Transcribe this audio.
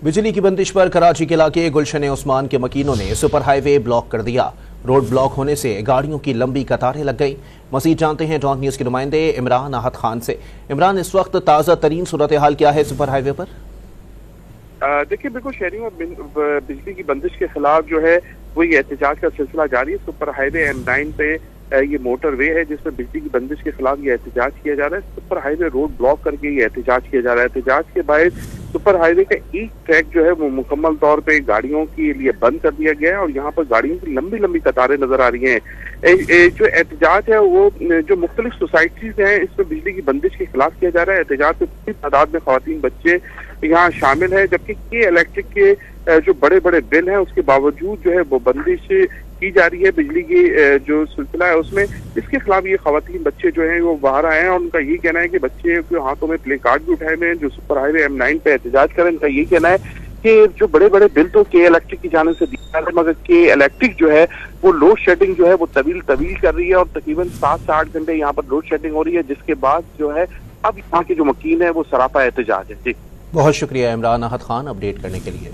बिजली की बंदिश पर कराची के इलाके गुलशन उस्मान के मकीनों ने सुपर हाईवे ब्लॉक कर दिया। रोड ब्लॉक होने से गाड़ियों की लंबी कतारें लग गई। मजीद जानते हैं डॉन न्यूज के नुमाइंदे इमरान आहत खान से। इमरान, इस वक्त ताज़ा तरीन सूरत हाल क्या है सुपर हाईवे पर? देखिए, बिल्कुल शहरियों में बिजली की बंदिश के खिलाफ जो है वो ये एहतजाज का सिलसिला जारी है। सुपर हाईवे M9 पे ये मोटरवे है जिसमें बिजली की बंदिश के खिलाफ ये एहतजाज किया जा रहा है। सुपर हाईवे रोड ब्लॉक करके ये एहतजाज किया जा रहा है। एहतजाज के बाद सुपर हाईवे का एक ट्रैक जो है वो मुकम्मल तौर पे गाड़ियों के लिए बंद कर दिया गया है और यहाँ पर गाड़ियों की लंबी लंबी कतारें नजर आ रही हैं। जो एहतजाज है वो जो मुख्तलिफ सोसाइटीज हैं इसमें बिजली की बंदिश के खिलाफ किया जा रहा है। एहतजाज में बड़ी तादाद में खवातीन बच्चे यहाँ शामिल है, जबकि के इलेक्ट्रिक के जो बड़े बड़े बिल हैं उसके बावजूद जो है वो बंदिश की जा रही है बिजली की जो सिलसिला है उसमें। इसके खिलाफ ये खवातीन बच्चे जो हैं वो बाहर आए हैं और उनका ये कहना है कि बच्चे के हाथों में प्ले कार्ड भी उठाए हुए हैं जो सुपर हाईवे M9 पे एहतजाज करें। उनका ये कहना है कि जो बड़े बड़े बिल तो के इलेक्ट्रिक की जाने से दिया है, मगर के इलेक्ट्रिक जो है वो लोड शेडिंग जो है वो तवील कर रही है और तकरीबन 7 से 8 घंटे यहाँ पर लोड शेडिंग हो रही है, जिसके बाद जो है अब यहाँ के जो मकीन है वो सरापा एहतजाज है। जी, बहुत शुक्रिया इमरान आहत खान अपडेट करने के लिए।